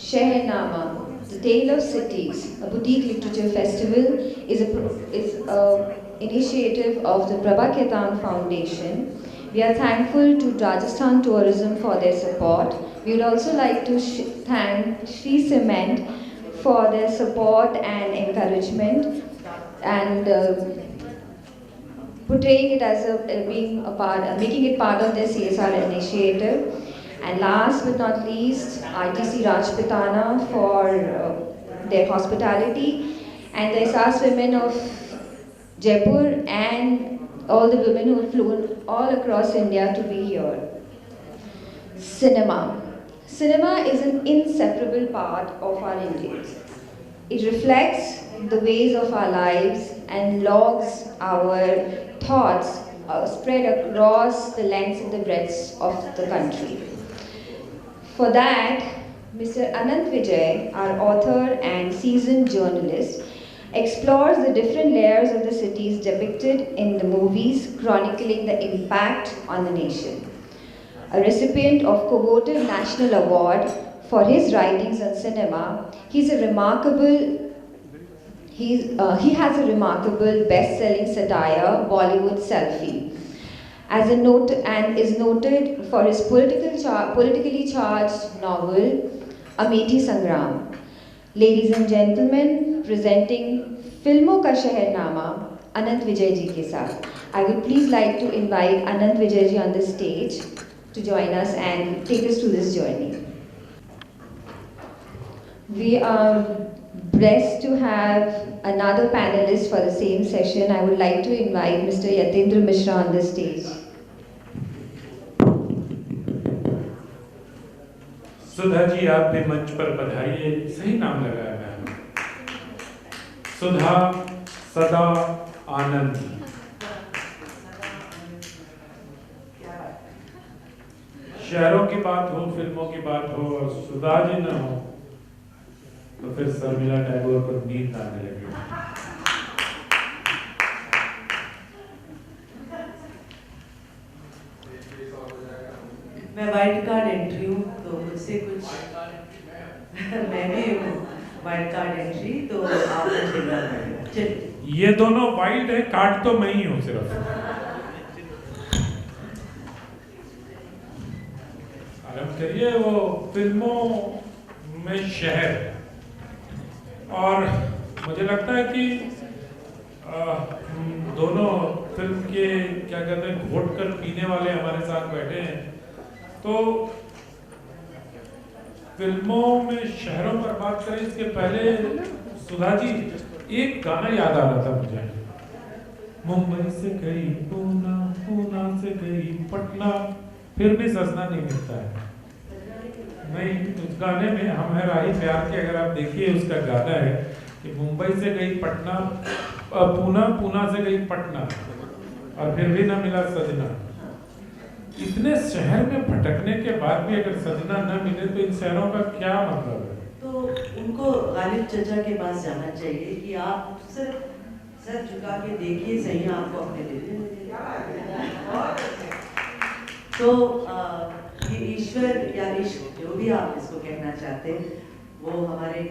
Shehnama, The Tale of Cities, a boutique literature festival, is a initiative of the Prabha Ketan Foundation. We are thankful to Rajasthan Tourism for their support. We would also like to thank Sri Cement for their support and encouragement and portraying it as being a part, making it part of their CSR initiative. And last but not least, ITC Rajputana for their hospitality, and the SAS women of Jaipur, and all the women who have flown all across India to be here. Cinema. Cinema is an inseparable part of our India. It reflects the ways of our lives and logs our thoughts spread across the lengths and the breadths of the country. For that, Mr. Anant Vijay, our author and seasoned journalist, explores the different layers of the cities depicted in the movies, chronicling the impact on the nation. A recipient of coveted National Award for his writings on cinema, he has a remarkable best-selling satire, Bollywood Selfie, and is noted for his politically charged novel, Amethi Sangram. Ladies and gentlemen, presenting Filmon Ka Shehnama, Anant Vijay ji ke saath. I would please like to invite Anant Vijay ji on the stage to join us and take us through this journey. We are blessed to have another panelist for the same session. I would like to invite Mr. Yatindra Mishra on the stage. Sudha ji, आप भी मंच पर पधारिए। सही नाम लगाया ma'am, सुधा सदा आनंद। शहरों की बात हो, फिल्मों की बात हो और सुधा जी न हो तो फिर शर्मिला टैगोर को नींद आने लगी। मैं वाइल्ड कार्ड एंट्री हूँ, तो मुझसे कुछ मैं भी हूँ वाइल्ड कार्ड एंट्री, तो आप चलिए। ये दोनों वाइल्ड है, कार्ड तो मैं ही हूँ सिर्फ। आरंभ करिए। वो फिल्मों में शहर, और मुझे लगता है कि दोनों फिल्म के क्या कहते हैं घोट कर पीने वाले हमारे साथ बैठे हैं। तो फिल्मों में शहरों पर बात करें इसके पहले सुधा जी, एक गाना याद आ रहा था मुझे। मुंबई से गई पूना, पूना से गई पटना, फिर भी सजना नहीं मिलता है। नहीं, उस गाने में हम है राही प्यार के, अगर आप देखिए उसका गाना है कि मुंबई से गई पटना, पूना, पूना से गई पटना, और फिर भी ना मिला सजना। इतने शहर में भटकने के बाद भी अगर सजना न मिले तो इन शहरों का क्या मतलब है? तो उनको गालिब चचा के पास जाना चाहिए कि आप सिर्फ सर झुका के देखिए, सही आपको अपने दिल। तो ये ईश्वर या इश्क, जो भी आप इसको कहना चाहते हैं, वो हमारे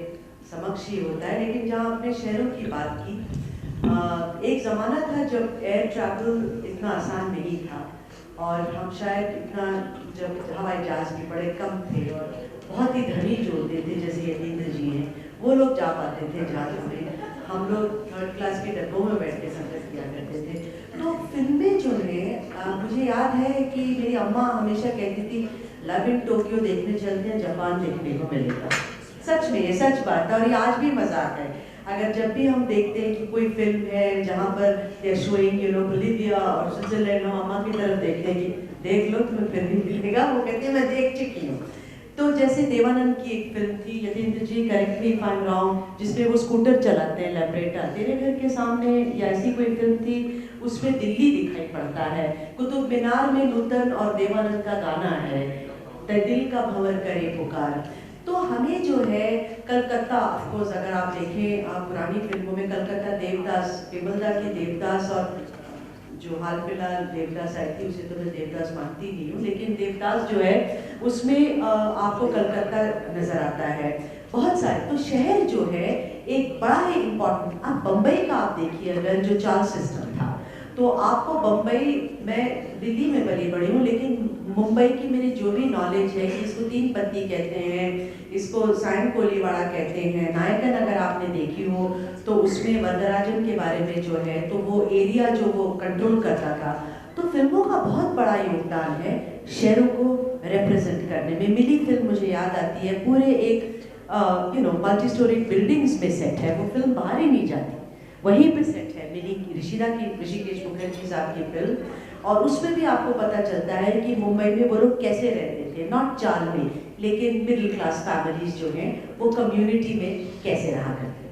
समक्ष ही होता है। लेकिन जहाँ आपने शहरों की बात की, एक ज़माना था जब एयर ट्रैवल इतना आसान नहीं था, और हम शायद इतना, जब हवाई जहाज भी बड़े कम थे और बहुत ही धनी जो होते थे, जैसे यतीन्द्र जी हैं, वो लोग जा पाते थे जहाज़ों में। हम लोग थर्ड क्लास के डब्बों में बैठ के सफ़र किया करते थे। तो फिल्में जो है, मुझे याद है कि मेरी अम्मा हमेशा कहती थी, लव इन टोक्यो देखने चलते हैं, जापान देखने को मिलेगा। सच में ये सच बात है, और ये आज भी मजाक है। अगर जब भी हम देखते हैं कि कोई फिल्म है जहाँ पर शोइंग बोलिविया और स्विट्जरलैंड, हम अम्मा की तरफ देखते हैं कि देख लो तुम्हें फिर भी मिलेगा, वो कहती है मैं देख चुकी हूँ। तो जैसे देवानंद की एक फिल्म थी, Yatindra ji correct me if I am wrong, जिसमें वो स्कूटर चलाते हैं, लैब्रेटा तेरे घर के सामने, या ऐसी कोई फिल्म थी, उसमें दिल्ली दिखाई पड़ता है। कुतुब मीनार में नूतन और देवानंद का गाना है, दिल का भंवर करे पुकार। तो हमें जो है कलकत्ता, ऑफकोर्स अगर आप देखें पुरानी फिल्मों में कलकत्ता, देवदास, विमलदा की देवदास और जो हाल फिलहाल देवदास आई थी, उसे तो मैं देवदास मानती नहीं हूँ, लेकिन देवदास जो है उसमें आपको कलकत्ता नजर आता है, बहुत सारे। तो शहर जो है एक बड़ा ही इम्पोर्टेंट, आप बम्बई का आप देखिए अगर, जो चार्ज सिस्टम था, तो आपको बम्बई, मैं दिल्ली में पली बड़ी हूँ, लेकिन मुंबई की मेरी जो भी नॉलेज है कि इसको तीन पत्ती कहते हैं, इसको साइन कोलीवाड़ा कहते हैं, नायकन अगर आपने देखी हो तो उसमें वरदराजन के बारे में जो है, तो वो एरिया जो वो कंट्रोल करता था। तो फिल्मों का बहुत बड़ा योगदान है शहरों को रिप्रेजेंट करने में। मिली फिल्म मुझे याद आती है, पूरे एक मल्टी स्टोरी बिल्डिंग्स में सेट है, वो फिल्म बाहर ही नहीं जाती, वहीं पे सेट है। मिली ऋषिकेश मुखर्जी साहब की फिल्म, और उसमें भी आपको पता चलता है कि मुंबई में वो लोग कैसे रहते थे, नॉट चाल में, लेकिन मिडिल क्लास फैमिलीज जो हैं वो कम्युनिटी में कैसे रहा करते थे।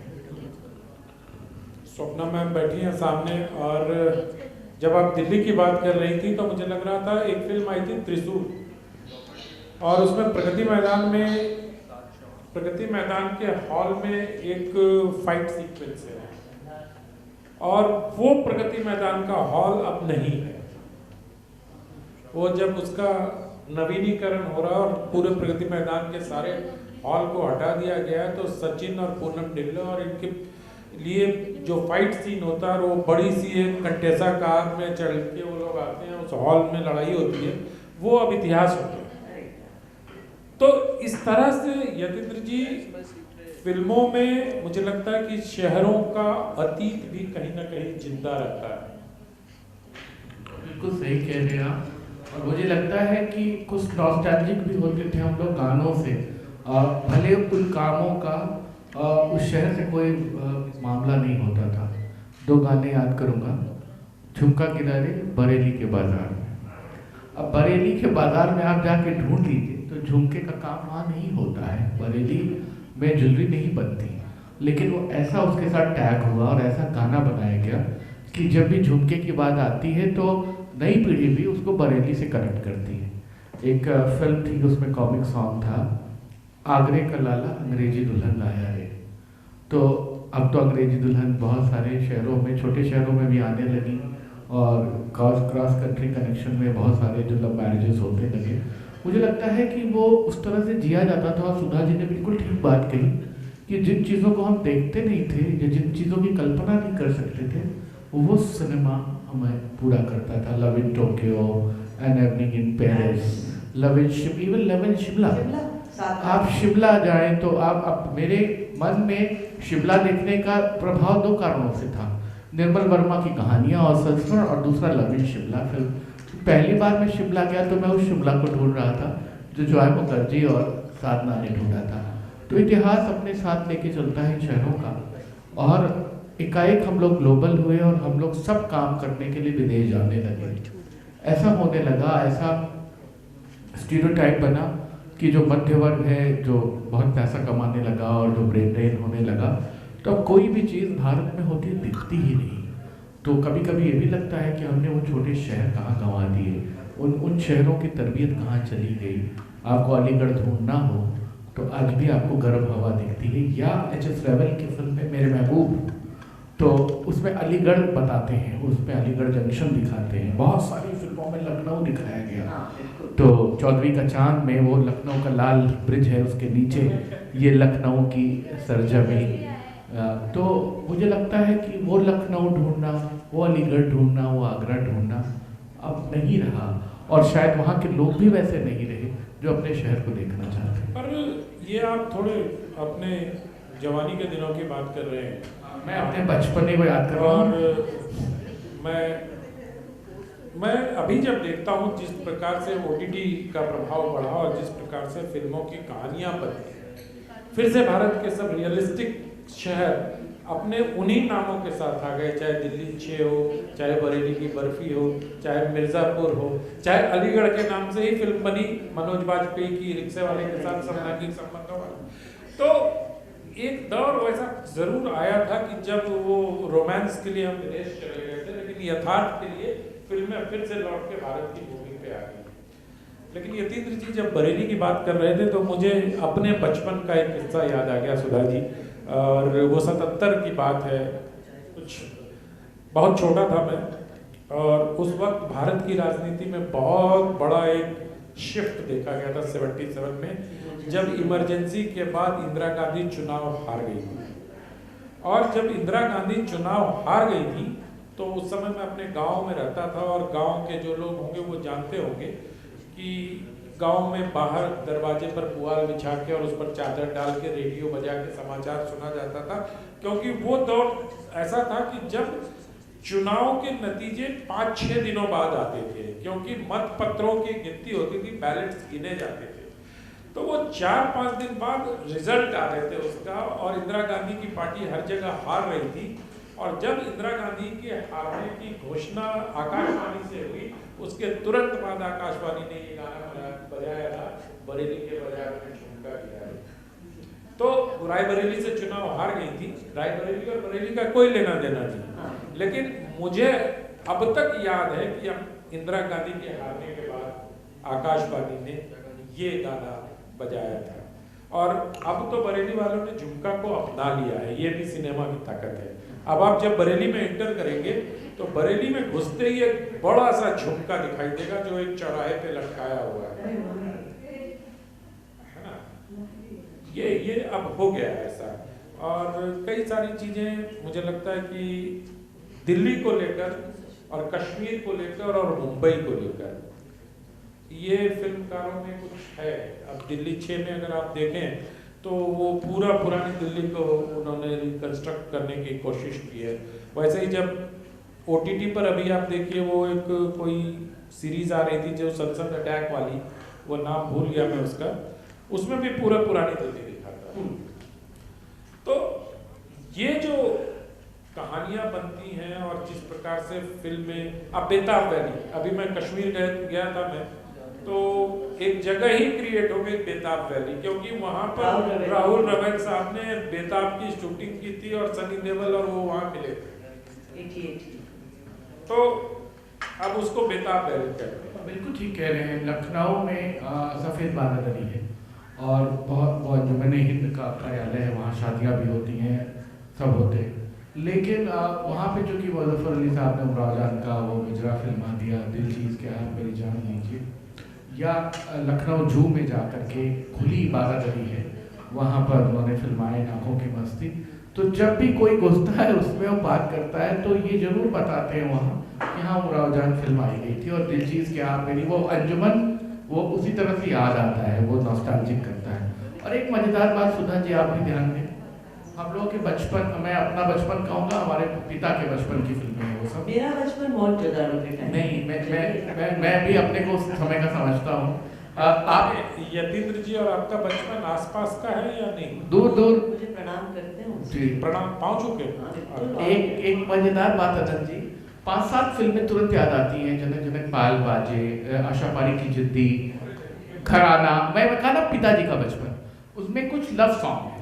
स्वप्ना मैम बैठी हैं सामने, और जब आप दिल्ली की बात कर रही थी तो मुझे लग रहा था एक फिल्म आई थी त्रिशूल, और उसमें प्रगति मैदान के हॉल में एक फाइट सीक्वेंस है, और वो प्रगति मैदान का हॉल अब नहीं है। वो जब उसका नवीनीकरण हो रहा और पूरे प्रगति मैदान के सारे हॉल को हटा दिया गया, तो सचिन और पूनम ढिल्लों और इनके लिए जो फाइट सीन होता है, वो बड़ी सी एक कंटेसा कार में चढ़ के वो लोग आते हैं, उस हॉल में लड़ाई होती है, वो अब इतिहास हो गया। तो इस तरह से यतीन्द्र जी फिल्मों में मुझे लगता है कि शहरों का अतीत भी कहीं ना कहीं जिंदा रहता है। बिल्कुल सही कह रहे हैं आप, और मुझे लगता है कि कुछ नॉस्टैल्जिक भी होते थे हम लोग गानों से, भले उन कामों का उस शहर से कोई मामला नहीं होता था। दो गाने याद करूँगा, झुमका किनारे, बरेली के बाजार में। अब बरेली के बाजार में आप जाके ढूंढ लीजिए तो झुमके का काम वहाँ नहीं होता है, बरेली में ज्वेलरी नहीं बनती, लेकिन वो ऐसा उसके साथ टैग हुआ और ऐसा गाना बनाया गया कि जब भी झुमके की बात आती है तो नई पीढ़ी भी उसको बरेली से कनेक्ट करती है। एक फिल्म थी, उसमें कॉमिक सॉन्ग था, आगरे का लाला अंग्रेजी दुल्हन लाया रे। तो अब तो अंग्रेजी दुल्हन बहुत सारे शहरों में, छोटे शहरों में भी आने लगी, और क्रॉस कंट्री कनेक्शन में बहुत सारे जो लव मैरिजेस होते लगे। मुझे लगता है कि वो उस तरह से जिया जाता था, और सुधा जी ने बिल्कुल ठीक बात कही कि जिन चीज़ों को हम देखते नहीं थे या जिन चीज़ों की कल्पना नहीं कर सकते थे, वो सिनेमा हमें पूरा करता था। Love in Tokyo, an evening in Paris, love in Shimla. आप शिमला जाएं तो आप मेरे मन में शिमला देखने का प्रभाव दो कारणों से था, निर्मल वर्मा की कहानियाँ और संस्मरण, और दूसरा लव इन शिमला फिल्म। पहली बार मैं शिमला गया तो मैं उस शिमला को ढूंढ रहा था जो जॉय मुखर्जी और साधना ने ढूंढा था। तो इतिहास अपने साथ लेके चलता है शहरों का, और एकाएक हम लोग ग्लोबल हुए और हम लोग सब काम करने के लिए विदेश जाने लगे। ऐसा होने लगा, ऐसा स्टीरियोटाइप बना कि जो मध्य वर्ग है, जो बहुत पैसा कमाने लगा और जो ब्रेन ड्रेन होने लगा, तो अब कोई भी चीज़ भारत में होती दिखती ही नहीं। तो कभी कभी ये भी लगता है कि हमने वो छोटे शहर कहाँ गंवा दिए, उन शहरों की तरबियत कहाँ चली गई। आपको अलीगढ़ ढूंढना हो तो आज भी आपको गर्म हवा दिखती है, या एच.एस. रेवल की फिल्म में मेरे महबूब, तो उसमें अलीगढ़ बताते हैं, उसमें अलीगढ़ जंक्शन दिखाते हैं। बहुत सारी फिल्मों में लखनऊ दिखाया गया। तो चौधरी का चांद में वो लखनऊ का लाल ब्रिज है, उसके नीचे ये लखनऊ की सरजमीन। तो मुझे लगता है कि वो लखनऊ ढूंढना, वो अलीगढ़ ढूंढना, वो आगरा ढूंढना अब नहीं रहा, और शायद वहाँ के लोग भी वैसे नहीं रहे जो अपने शहर को देखना चाहते हैं। पर ये आप थोड़े अपने जवानी के दिनों की बात कर रहे हैं, मैं अपने बचपने को याद कर रहा हूँ। और मैं अभी जब देखता हूँ जिस प्रकार से OTT का प्रभाव बढ़ा और जिस प्रकार से फिल्मों की कहानियाँ बदली, फिर से भारत के सब रियलिस्टिक शहर अपने उन्हीं नामों के साथ आ गए, चाहे दिल्ली 6 हो, चाहे बरेली की बर्फी हो, चाहे मिर्ज़ापुर हो, चाहे अलीगढ़ के नाम से ही फिल्म बनी मनोज वाजपेयी की रिक्शे वाले के साथ सामाजिक संबंधों वाली। तो एक दौर वैसा जरूर आया था कि जब वो रोमांस के लिए हम विदेश चले गए थे, लेकिन यथार्थ के लिए फिल्में फिर से लौट के भारत की भूमि पे आ गई। लेकिन यतीन्द्र जी जब बरेली की बात कर रहे थे तो मुझे अपने बचपन का एक किस्सा याद आ गया सुधा जी, और वो 77 की बात है, कुछ बहुत छोटा था मैं, और उस वक्त भारत की राजनीति में बहुत बड़ा एक शिफ्ट देखा गया था 77 में, जब इमरजेंसी के बाद इंदिरा गांधी चुनाव हार गई थी। और जब इंदिरा गांधी चुनाव हार गई थी तो उस समय मैं अपने गांव में रहता था, और गांव के जो लोग होंगे वो जानते होंगे कि गांव में बाहर दरवाजे पर पुआल बिछा के और उस पर चादर डाल के रेडियो बजा के समाचार सुना जाता था, क्योंकि वो दौर ऐसा था कि जब चुनाव के नतीजे 5-6 दिनों बाद आते थे, क्योंकि मत पत्रों की गिनती होती थी, बैलेट्स गिने जाते थे, तो वो 4-5 दिन बाद रिजल्ट आ रहे थे उसका। और इंदिरा गांधी की पार्टी हर जगह हार रही थी, और जब इंदिरा गांधी के हारने की घोषणा आकाशवाणी से हुई, उसके तुरंत बाद आकाशवाणी ने ये गाना बजाया था, बरेली के बाजार में झुमका गिरा है। तो रायबरेली से चुनाव हार गई थी, रायबरेली और बरेली का कोई लेना देना नहीं, लेकिन मुझे अब तक याद है कि हम इंदिरा गांधी के हारने के बाद आकाशवाणी ने ये गाना बजाया था। और अब तो बरेली वालों ने झुमका को अपना लिया है, ये भी सिनेमा की ताकत है। अब आप जब बरेली में एंटर करेंगे तो बरेली में घुसते ही एक बड़ा सा झुमका दिखाई देगा जो एक चौराहे पे लटकाया हुआ है ना। ये अब हो गया है ऐसा। और कई सारी चीजें मुझे लगता है कि दिल्ली को लेकर और कश्मीर को लेकर और मुंबई को लेकर ये फिल्मकारों में कुछ है। अब दिल्ली 6 में अगर आप देखें तो वो पूरा पुरानी दिल्ली को उन्होंने रिकंस्ट्रक्ट करने की कोशिश की है। वैसे ही जब OTT पर अभी आप देखिए वो एक कोई सीरीज आ रही थी जो सनसद अटैक वाली, वो नाम भूल गया मैं उसका, उसमें भी पूरा पुरानी दिल्ली दिखाता है। तो ये जो कहानियां बनती हैं और जिस प्रकार से फिल्में, अब बेताब वैली, अभी मैं कश्मीर गया था मैं, तो एक जगह ही क्रिएट हो गई बेताब वैली, क्योंकि वहां पर राहुल रवैल साहब ने बेताब की शूटिंग की थी और सनी देओल और वो वहां मिले थे, तो अब उसको बेताब वैली कहते हैं। बिल्कुल ठीक कह रहे हैं। लखनऊ में सफ़ेद बारादरी है और बहुत जो मैंने हिंद का कार्यालय है, वहाँ शादियाँ भी होती हैं, सब होते हैं, लेकिन वहाँ पे जो कि मुज़फ़्फ़र अली साहब ने उमराव जान का वो गुजरा फिल्मा दिया, दिल चीज़ के आप मेरी जान लीजिए, या लखनऊ जू में जा कर के खुली बारादरी है, वहाँ पर उन्होंने फिल्माए आँखों की मस्ती। तो जब भी कोई घुसता है उसमें वो बात करता है तो ये जरूर बताते हैं वहाँ कि हाँ उमराव जान फिल्म आई गई थी, और दिल चीज़ के आप मेरी वो अंजुमन वो उसी तरह से याद आता है, वो नॉस्टैल्जिक करता है। और एक मज़ेदार बात सुधा जी आप भी ध्यान दें, हम लोगों के बचपन, मैं अपना बचपन कहूँगा, हमारे पिता के बचपन की फिल्में हैं वो सब। मेरा बचपन बहुत जुदारों के टाइम नहीं, मैं भी अपने को उस समय का समझता हूँ। आप यतीन्द्र जी और आपका बचपन आसपास का है या नहीं? दूर मुझे प्रणाम करते हैं जी, प्रणाम पाँव चुके। एक मजेदार बात अदन जी, 5-7 फिल्में तुरंत याद आती हैं, जनक जनक पाल बाजे, आशा पारी की जिद्दी, घराना, मैं कहा ना पिताजी का बचपन, उसमें कुछ लव सॉन्ग है,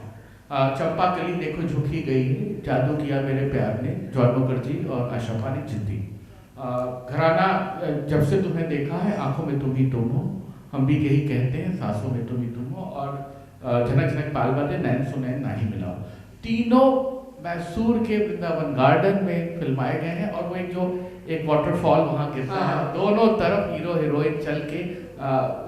चंपा कली देखो झुकी गई, जादू किया मेरे प्यार ने, जॉन मुखर्जी और आशा पारी जिद्दी, घराना, जब से तुम्हें देखा है, आंखों में तुम ही तुम हो, हम भी यही कहते हैं, सांसों में तुम ही तुम हो, और जनक जनक पाल बाजे, नैन सुनैन ना ही मिला। तीनों मैसूर के वृंदावन गार्डन में फिल्माए गए हैं, और वो एक वाटरफॉल वहाँ गिरता है, दोनों तरफ हीरो हीरोइन चल के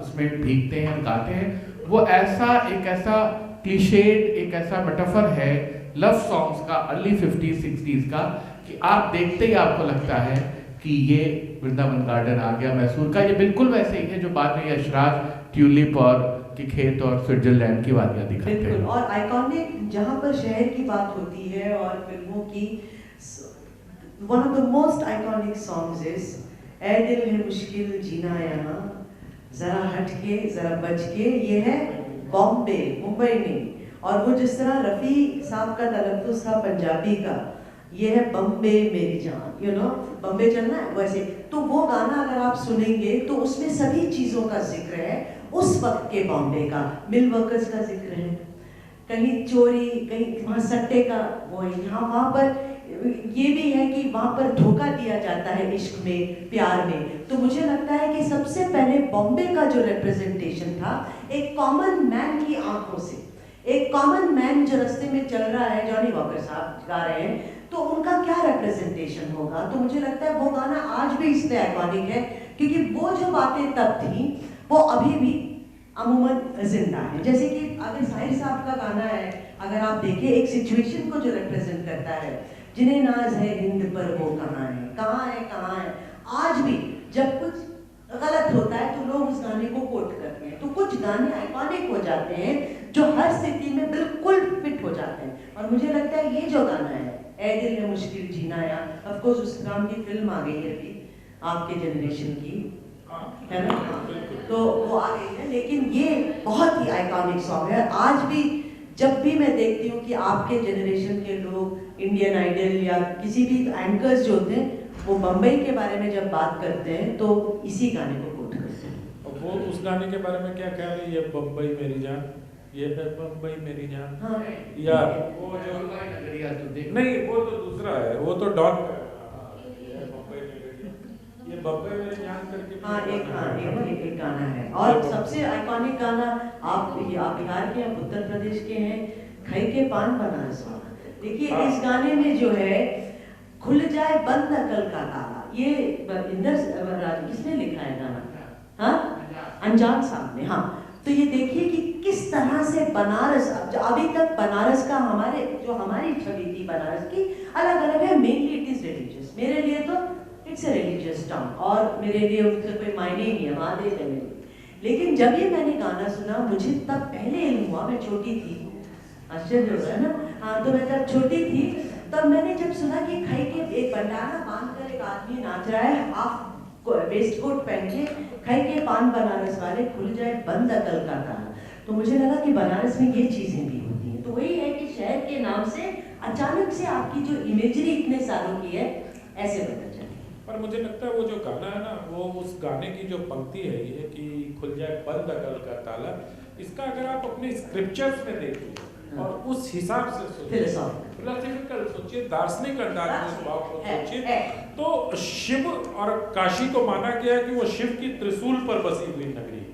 उसमें भीगते हैं, गाते हैं। वो एक ऐसा क्लीशेड, एक ऐसा मेटाफर है लव सॉन्ग्स का अर्ली 50s 60s का, कि आप देखते ही आपको लगता है कि ये वृंदावन गार्डन आ गया मैसूर का। ये बिल्कुल वैसे ही है जो बाद में यशराज ट्यूलिप और के खेत और स्विट्जरलैंड की वादियाँ दिखाते हैं। बिल्कुल, और आइकॉनिक जहाँ पर शहर की बात होती है और फिल्मों की, one of the most iconic songs is Ae Dil Hai मुश्किल जीना यहाँ, जरा हटके जरा बच के, ये है बॉम्बे, मुंबई में। और वो जिस तरह रफ़ी साहब का तलफ़्फ़ुज़ था पंजाबी का, ये है बम्बे मेरी जान, यू नो, बम्बे चलना है वैसे। तो वो गाना अगर आप सुनेंगे तो उसमें सभी चीज़ों का जिक्र है, उस वक्त के बॉम्बे का, मिल वर्कर्स का जिक्र है, कहीं चोरी, कहीं वहाँ सट्टे का वो है, यहाँ वहाँ पर ये भी है कि वहाँ पर धोखा दिया जाता है इश्क में, प्यार में। तो मुझे लगता है कि सबसे पहले बॉम्बे का जो रिप्रेजेंटेशन था, एक कॉमन मैन की आंखों से, एक कॉमन मैन जो रास्ते में चल रहा रहा है, जॉनी वॉकर साहब गा रहे हैं, तो उनका क्या रिप्रेजेंटेशन होगा। तो मुझे लगता है वो गाना आज भी इसलिए आइकॉनिक है क्योंकि वो जो बातें तब थी वो अभी भी अमूमन जिंदा है। जैसे कि अगर साहिर साहब का गाना है, अगर आप देखें एक सिचुएशन को जो रिप्रेजेंट करता है, जिन्हें नाज है हिंद पर वो कहाँ है, कहाँ है, कहाँ है। आज भी जब कुछ गलत होता है तो लोग उस गाने को कोट करते हैं। तो कुछ गाने आइकॉनिक हो जाते हैं जो हर स्थिति में बिल्कुल फिट हो जाते हैं। और मुझे लगता है ये जो गाना है, ए दिल है मुश्किल जीना, या ऑफ कोर्स उस नाम की फिल्म आ गई है अभी आपके जनरेशन की, है ना, तो वो आ गई है, लेकिन ये बहुत ही आइकॉनिक सॉन्ग है। आज भी जब भी मैं देखती हूँ कि आपके जनरेशन के लोग इंडियन आइडल या किसी भी एंकर्स जो होते हैं वो बम्बई के बारे में जब बात करते हैं तो इसी गाने को कोट करते हैं। और वो उस गाने के बारे में क्या ख्याल है, ये बम्बई मेरी जान, ये है बम्बई मेरी जान। हाँ, या वो जो नगरिया तो देख नहीं, वो तो दूसरा है, वो तो डॉन का है। ये है बम्बई मेरी जान, ये बम्बई मेरी जान करके हाँ एक गाना है। और सबसे आइकॉनिक गाना आप बिहार के या उत्तर प्रदेश के हैं, खई के पान बनारस वाला। देखिए इस गाने में जो है खुल जाए बंद अकल का ताला, ये इंदर किसने लिखा है गाना, हाँ अनजान साहब ने। हाँ, तो ये देखिए कि किस तरह से बनारस, अभी तक बनारस का जो हमारी छवि थी बनारस की अलग अलग है। मेनली इट इज रिलीजियस, मेरे लिए तो इट्स ए रिलीजियस टाउन, और मेरे लिए उससे कोई मायने ही नहीं है, महादेव है मेरे। लेकिन जब ये मैंने गाना सुना, मुझे तब पहले इल्म हुआ, मैं छोटी थी, आश्चर्य हो रहा है ना। हाँ, तो मैं जब छोटी थी तब मैंने जब सुना कि खई के एक भंडारा बांधकर एक आदमी नाच रहा है, हाफ वेस्ट कोट पहन के, खई के पान बनारस वाले, खुल जाए बंद अकल का ताला। तो मुझे लगा कि बनारस में ये चीजें भी होती हैं। तो वही है कि शहर के नाम से अचानक से आपकी जो इमेजरी इतने सालों की है ऐसे बदल जाती है। पर मुझे लगता है वो जो गाना है ना, वो उस गाने की जो पंक्ति है ये कि खुल जाए बंद अकल का ताला, इसका अगर आप अपने स्क्रिप्चर्स में देखिए और उस हिसाब से सोचिए, फिलोसॉफिकल सोचिए, दार्शनिक अंदाज में इस बात को सोचिए, तो शिव और काशी को माना गया है कि वो शिव की त्रिशूल पर बसी हुई नगरी है।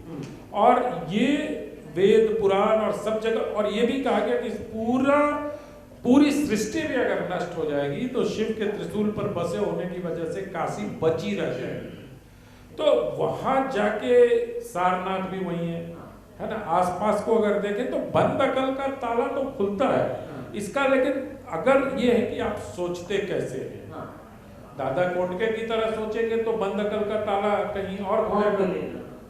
और ये वेद पुराण और सब जगह, और ये भी कहा गया कि पूरी सृष्टि भी अगर नष्ट हो जाएगी तो शिव के त्रिशूल पर बसे होने की वजह से काशी बची रह जाएगी। तो वहां जाके सारनाथ भी वही है ना। आसपास को अगर देखें तो बंद अकल का ताला तो खुलता है इसका, लेकिन अगर ये है कि आप सोचते कैसे हैं। दादा कोंडके की तरह सोचेंगे तो बंद अकल का ताला कहीं और खुलेगा,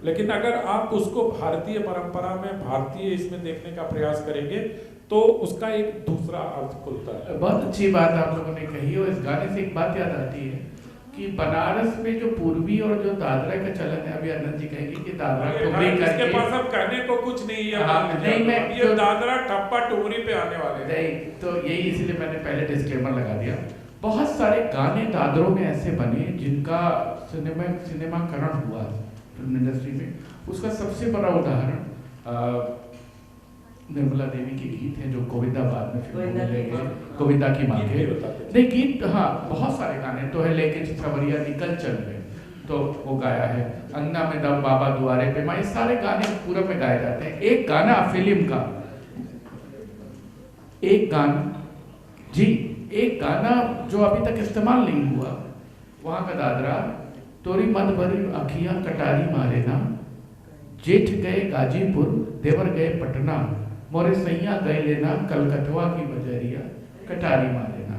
लेकिन अगर आप उसको भारतीय परंपरा में, भारतीय इसमें देखने का प्रयास करेंगे तो उसका एक दूसरा अर्थ खुलता है। बहुत अच्छी बात आप लोगों ने कही, और इस गाने से एक बात याद आती है कि बनारस में जो पूर्वी और जो दादरा का चलन है, अभी आनंद जी कहेंगे कि दादरा टुमरी करके, इसके पास अब कहने को कुछ नहीं है। नहीं, मैं ये दादरा ठप्पा टुमरी पे आने वाले हैं। नहीं, तो यही इसलिए मैंने पहले डिस्क्लेमर लगा दिया। बहुत सारे गाने दादरों में ऐसे बने जिनका सिनेमाकरण हुआ फिल्म इंडस्ट्री में। उसका सबसे बड़ा उदाहरण निर्मला देवी के गीत हैं जो गोविंदाबाद में फिल्म में ले गए, गोविंदा की माँ के। नहीं गीत, हाँ बहुत सारे गाने तो है, लेकिन सवरिया निकल चल में तो वो गाया है, अंगना में दम बाबा दुआरे पे माँ, ये सारे गाने पूरब में गाए जाते हैं। एक गाना फिल्म का, एक गाना जो अभी तक इस्तेमाल नहीं हुआ, वहाँ का दादरा, तोरी मत भरी अखियाँ कटारी मारे ना, जेठ गए गाजीपुर देवर गए पटना, मोरे सैया गए लेना कलकतवा की बजरिया कटारी मारे ना,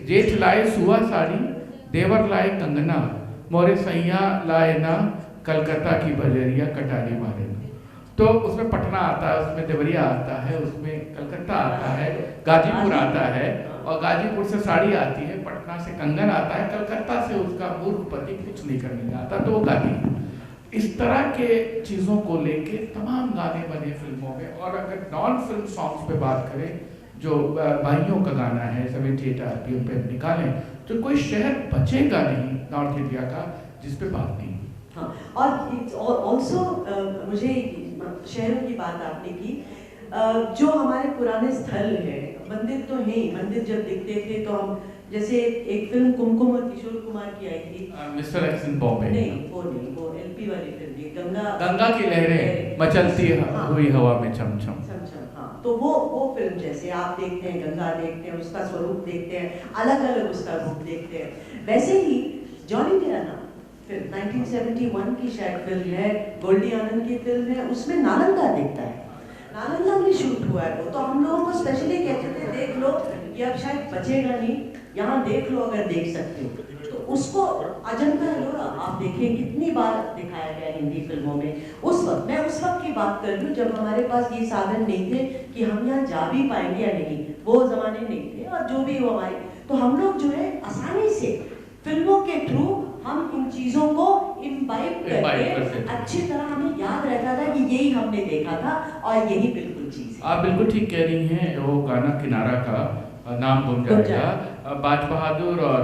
जेठ लाए सुआ साड़ी देवर लाए कंगना, मोरे सैया लाए ना कलकत्ता की बजरिया कटारी मारे ना। तो उसमें पटना आता है, उसमें देवरिया आता है, उसमें कलकत्ता आता है, गाजीपुर आता है, और गाजीपुर से साड़ी आती है, पटना से कंगन आता है, कलकत्ता से उसका मूर्ख पति कुछ नहीं करने आता तो वो गाती है। इस तरह के चीज़ों को लेके तमाम गाने बने फिल्मों में। और अगर नॉन फिल्म सॉन्ग्स पे बात करें, जो भाइयों का गाना है 78 RPM पे निकालें, तो कोई शहर बचेगा नहीं नॉर्थ इंडिया का जिस पे बात नहीं। हाँ, और ऑल्सो मुझे शहरों की बात आपने की, जो हमारे पुराने स्थल है, मंदिर तो है ही, मंदिर जब दिखते थे तो हम, जैसे एक फिल्म कुमकुम और किशोर कुमार की आई थी, मिस्टर एक्स इन बॉम्बे, नहीं वो LP वाली फिल्म, गंगा की लहरें मचलती हुई हवा में छम छम। हाँ, तो वो फिल्म जैसे आप देखते हैं गंगा देखते हैं, उसका स्वरूप देखते हैं, अलग अलग उसका रूप देखते हैं, वैसे ही जॉनी तेरा नाम फिल्म 1971 की शायद फिल्म है, गोल्डी आनंद की फिल्म है, उसमें नालंदा दिखता है, नालंदा में शूट हुआ है वो। तो हम लोगों को स्पेशली कहते थे देख लो, ये अब शायद बचेगा नहीं, यहाँ देख लो अगर देख सकते हो। तो उसको अजंता एलोरा आप देखें कितनी बार दिखाया गया हिंदी फिल्मों में। उस वक्त की बात कर लूँ जब हमारे पास ये साधन नहीं थे कि हम यहाँ जा भी पाएंगे या नहीं, वो ज़माने नहीं थे, और जो भी हो हमारे, तो हम लोग जो है आसानी से फिल्मों के थ्रू हम इन चीज़ों को इम्बाइब करके अच्छी तरह हमें याद रहता था कि यही हमने देखा था और यही बिल्कुल चीज़। आप बिल्कुल ठीक कह रही हैं। वो गाना किनारा का नाम गुम जाएगा, बाज बहादुर और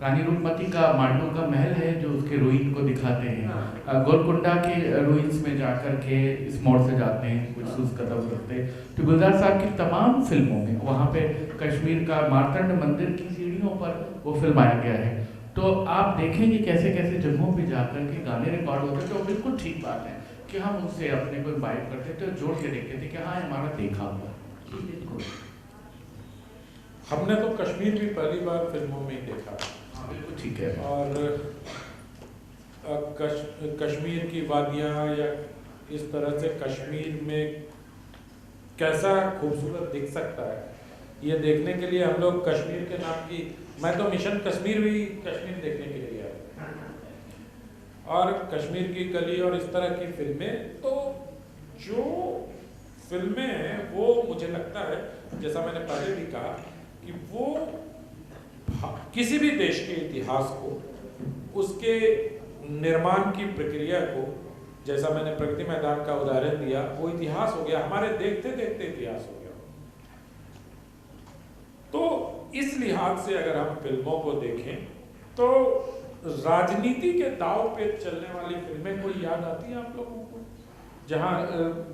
रानी रूपमती का मांडू का महल है जो उसके रूइन को दिखाते हैं। गोलकुंडा के रूइंस में जाकर के इस मोड़ से जाते हैं, कुछ सूस कदम रखते हैं। तो गुलजार साहब की तमाम फिल्मों में वहाँ पे कश्मीर का मार्तंड मंदिर की सीढ़ियों पर वो फिल्माया गया है। तो आप देखेंगे कैसे कैसे जगहों पे जाकर के गाने रिकॉर्ड होते थे। तो बिल्कुल ठीक बात है कि हम उससे अपने को इम्बाइब करते थे, जोड़ के देखते थे कि हाँ हमारा देखा हुआ। बिल्कुल हमने तो कश्मीर भी पहली बार फिल्मों में ही देखा। हाँ बिल्कुल ठीक है। और कश्मीर की वादियाँ या इस तरह से कश्मीर में कैसा खूबसूरत दिख सकता है, ये देखने के लिए हम लोग कश्मीर के नाम की, मैं तो मिशन कश्मीर भी कश्मीर देखने के लिए आया, और कश्मीर की कली और इस तरह की फिल्में। तो जो फिल्में हैं वो मुझे लगता है, जैसा मैंने पहले भी कहा, कि वो किसी भी देश के इतिहास को, उसके निर्माण की प्रक्रिया को, जैसा मैंने प्रगति मैदान का उदाहरण दिया, वो इतिहास हो गया, हमारे देखते देखते इतिहास हो गया। तो इस लिहाज से अगर हम फिल्मों को देखें तो राजनीति के दाव पे चलने वाली फिल्में कोई याद आती है आप लोगों को? जहाँ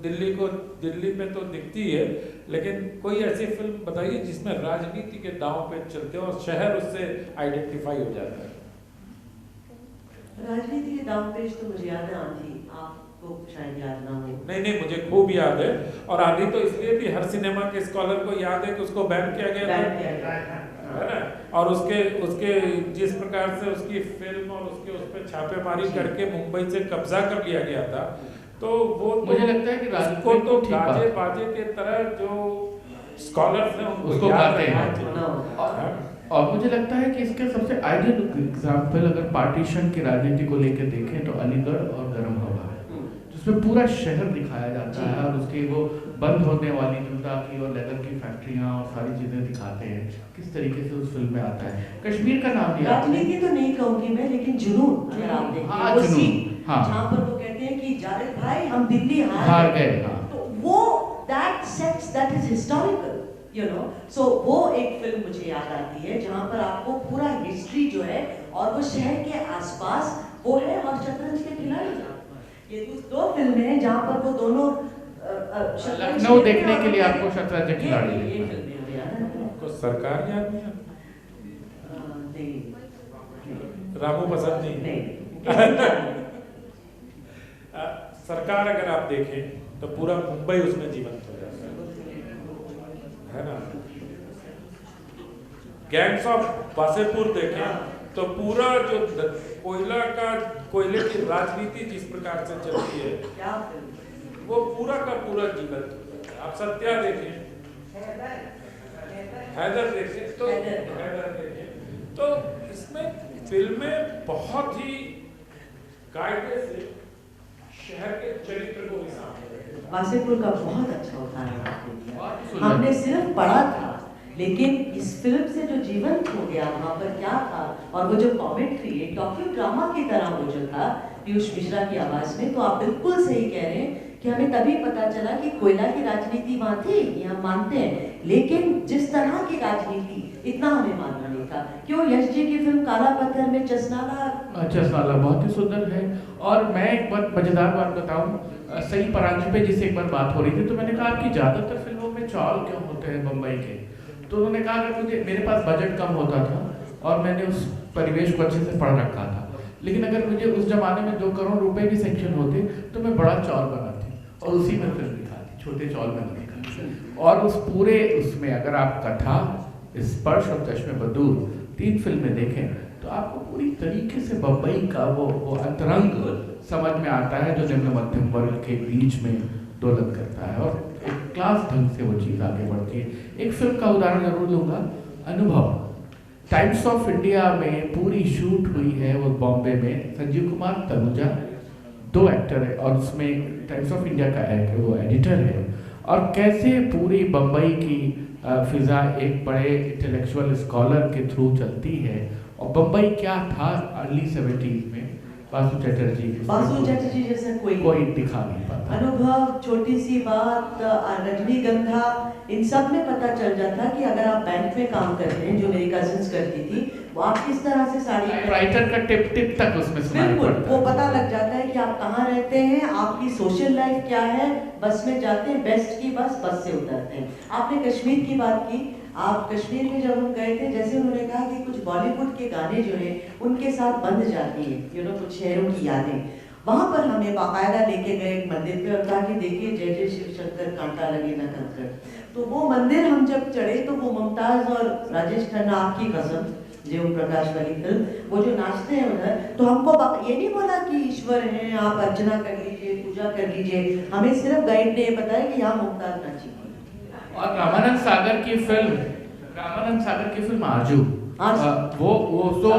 दिल्ली में तो दिखती है, लेकिन कोई ऐसी फिल्म बताइए जिसमें राजनीति के दाव पे चलते हो और शहर उससे आइडेंटिफाई हो जाता है। राजनीति के दाव पेच तो मुझे याद है आंधी, आपको शायद याद ना हो। नहीं मुझे खूब याद है, और आंधी तो इसलिए भी हर सिनेमा के स्कॉलर को याद है कि उसको बैन किया गया है ना, और उसके जिस प्रकार से उसकी फिल्म और उसके उस पर छापेमारी करके मुंबई से कब्जा कर लिया गया था, तो वो मुझे लगता है कि उसको तो गाजे बाजे के तरह जो स्कॉलर्स हैं उसको गाते हैं। और मुझे लगता है कि इसके सबसे आइडियल एग्जाम्पल अगर पार्टीशन की राजनीति को लेकर देखें तो अलीगढ़ और गरम हवा है, जिसमें पूरा शहर दिखाया जाता है और उसके वो बंद होने वाली जूता की और लेदर की फैक्ट्रियां और सारी चीजें दिखाते हैं, किस तरीके से उस फिल्म में आता है। कश्मीर का नाम लिया, राजनीति तो नहीं कहूंगी मैं, लेकिन जुनून अगर आप देखें, जहाँ पर वो कहते हैं कि जावेद भाई हम दिल्ली हार गए, तो वो that sets that is historical, you know, so वो एक फिल्म मुझे याद आती है जहाँ पर आपको पूरा हिस्ट्री जो है और वो शहर के आसपास वो है, और शतरंज के खिलाड़ी, ये दो फिल्में हैं जहाँ पर वो दोनों लखनऊ देखने के लिए आपको शतरंज के खिलाड़ी, ये फिल्में याद है आपको? सरकार याद नहीं आती? रामू पसंद नहीं। सरकार अगर आप देखें तो पूरा मुंबई उसमें जीवंत हो जाता है ना। गैंग्स ऑफ वासेपुर देखें तो पूरा जो कोयले की राजनीति जिस प्रकार से चलती है वो पूरा का पूरा जीवंत हो जाता है। आप सत्या देखें, हैदर देखें तो इसमें फिल्में बहुत ही कायदे से शहर के चरित्र को भी सामने रखे। वासेपुर का बहुत अच्छा उदाहरण आपने दिया। हमने सिर्फ पढ़ा था, लेकिन इस फिल्म से जो जीवंत हो गया वहाँ पर क्या था, और वो जो कॉमेंट्री एक डॉक्यूड्रामा की तरह वो जो था पीयूष मिश्रा की आवाज में, तो आप बिल्कुल सही कह रहे हैं कि हमें तभी पता चला कि कोयला की राजनीति वहाँ थी, ये हम मानते हैं, लेकिन जिस तरह की राजनीति इतना हमें मानना नहीं था। क्यों यश जी की फिल्म काला पत्थर में चसनाला बहुत ही सुंदर है। और मैं एक बात मजेदार बात बताऊं, सही परांज पे जिससे एक बार बात हो रही थी, तो मैंने कहा आपकी ज्यादातर फिल्मों में चौल क्यों होते हैं बम्बई के? तो उन्होंने कहा कि मुझे मेरे पास बजट कम होता था और मैंने उस परिवेश को अच्छे से पढ़ रखा था, लेकिन अगर मुझे उस जमाने में 2 करोड़ रुपए भी सेंक्शन होते तो मैं बड़ा चौल बनाती और उसी में फिल्म दिखाती, छोटे चौल में दिखाती। और उस पूरे उसमें अगर आप कथा, स्पर्श और चश्मे बदूर 3 फिल्में देखें तो आपको पूरी तरीके से बम्बई का वो अंतरंग समझ में आता है जो निम्न मध्यम वर्ग के बीच में दोलन करता है और एक क्लास ढंग से वो चीज़ आगे बढ़ती है। एक फिल्म का उदाहरण जरूर लूँगा, अनुभव। टाइम्स ऑफ इंडिया में पूरी शूट हुई है वो बॉम्बे में, संजीव कुमार, तनुजा 2 एक्टर है और उसमें टाइम्स ऑफ इंडिया का वो एडिटर है। और कैसे पूरी बम्बई की फिजा एक बड़े इंटेलेक्चुअल स्कॉलर के थ्रू चलती है और बम्बई क्या था अर्ली 70s में बासु चैटर्जी जैसा कोई दिखा नहीं पाता। अनुभव, छोटी सी बात, रजनीगंधा, इन सब में पता चल जाता कि अगर आप बैंक में काम करते हैं, जो मेरी कजिन्स करती थी, वो आप किस तरह से साड़ी राइटर का टिप तक उसमें सुनाई बिल्कुल पड़ता वो है। पता लग जाता है कि आप कहाँ रहते हैं, आपकी सोशल लाइफ क्या है। बस में जाते हैं, बेस्ट की बस से उतरते हैं। आपने कश्मीर की बात की, आप कश्मीर में जब हम गए थे, जैसे उन्होंने कहा कि कुछ बॉलीवुड के गाने जो हैं उनके साथ बंध जाती हैं, कुछ शहरों की यादें। वहाँ पर हमें बाकायदा लेके गए एक मंदिर पे और कहा कि देखिए जय जय शिव शंकर कांटा लगे न कंकर। तो वो मंदिर हम जब चढ़े तो वो मुमताज और राजेश खन्ना, आपकी कसम, जय ओम प्रकाश वाली फिल्म, वो जो नाचते हैं उधर, तो हमको ये नहीं बोला कि ईश्वर हैं, आप अर्चना कर लीजिए, पूजा कर लीजिए। हमें सिर्फ गाइड ने ये बताया कि यहाँ मुमताज नाची। और रामानंद सागर की फिल्म आरजू, वो तो